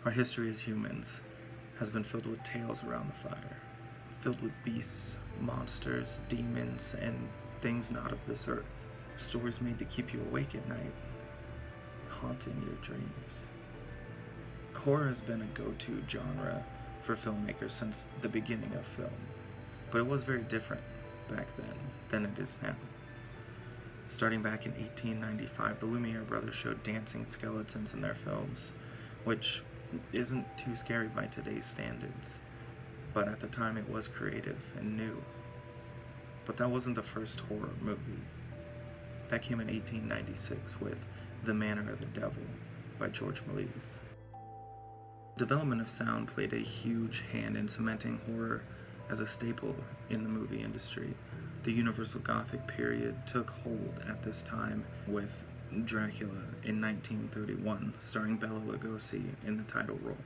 Our history as humans has been filled with tales around the fire, filled with beasts, monsters, demons, and things not of this earth. Stories made to keep you awake at night, haunting your dreams. Horror has been a go-to genre for filmmakers since the beginning of film, but it was very different back then than it is now. Starting back in 1895, the Lumiere brothers showed dancing skeletons in their films, which isn't too scary by today's standards, but at the time it was creative and new. But that wasn't the first horror movie. That came in 1896 with The Manor of the Devil by George Méliès. Development of sound played a huge hand in cementing horror as a staple in the movie industry. The Universal Gothic period took hold at this time with Dracula in 1931, starring Bela Lugosi in the title role.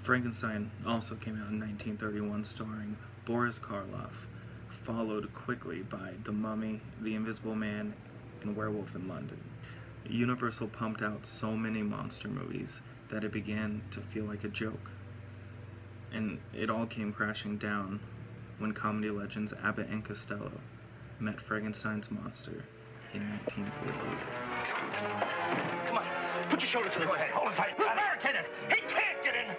Frankenstein also came out in 1931, starring Boris Karloff, followed quickly by The Mummy, The Invisible Man, and Werewolf in London. Universal pumped out so many monster movies that it began to feel like a joke. And it all came crashing down when comedy legends Abbott and Costello met Frankenstein's monster in 1948. Come on, put your shoulder to the head. Hold tight. Barricaded. He can't get in.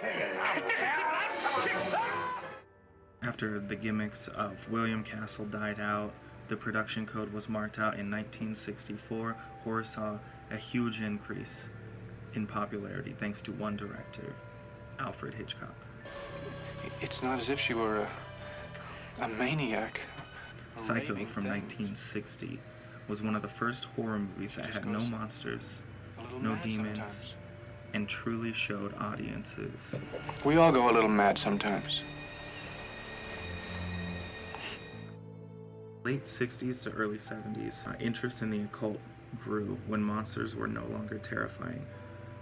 After the gimmicks of William Castle died out, the production code was marked out in 1964, horror saw a huge increase in popularity thanks to one director, Alfred Hitchcock. It's not as if she were a maniac. Psycho from 1960 was one of the first horror movies that had no monsters, no demons, and truly showed audiences. We all go a little mad sometimes. Late 60s to early 70s, interest in the occult grew when monsters were no longer terrifying.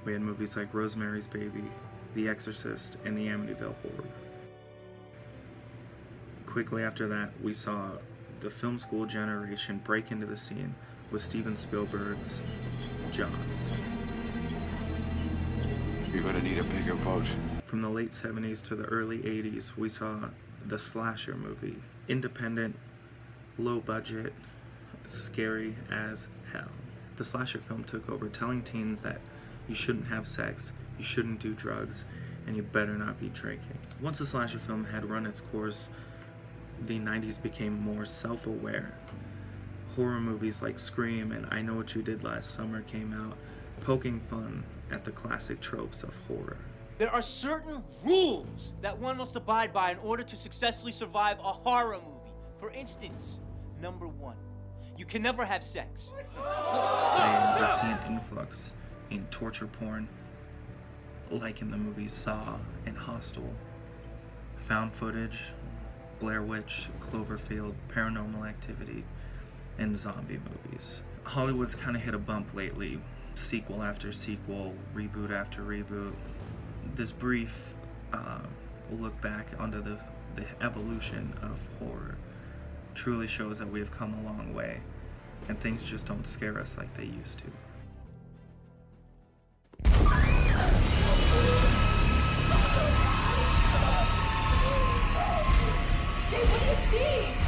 We had movies like Rosemary's Baby, The Exorcist, and the Amityville Horror. Quickly after that, we saw the film school generation break into the scene with Steven Spielberg's Jaws. You're gonna need a bigger boat. From the late 70s to the early 80s, we saw the slasher movie. Independent, low budget, scary as hell. The slasher film took over, telling teens that you shouldn't have sex, you shouldn't do drugs, and you better not be drinking. Once the slasher film had run its course, the 90s became more self-aware. Horror movies like Scream and I Know What You Did Last Summer came out, poking fun at the classic tropes of horror. There are certain rules that one must abide by in order to successfully survive a horror movie. For instance, number 1, you can never have sex. And we see an influx in torture porn, like in the movies Saw and Hostel. Found footage, Blair Witch, Cloverfield, Paranormal Activity, and zombie movies. Hollywood's kind of hit a bump lately. Sequel after sequel, reboot after reboot. This brief look back onto the evolution of horror truly shows that we have come a long way, and things just don't scare us like they used to. Jay, what do you see?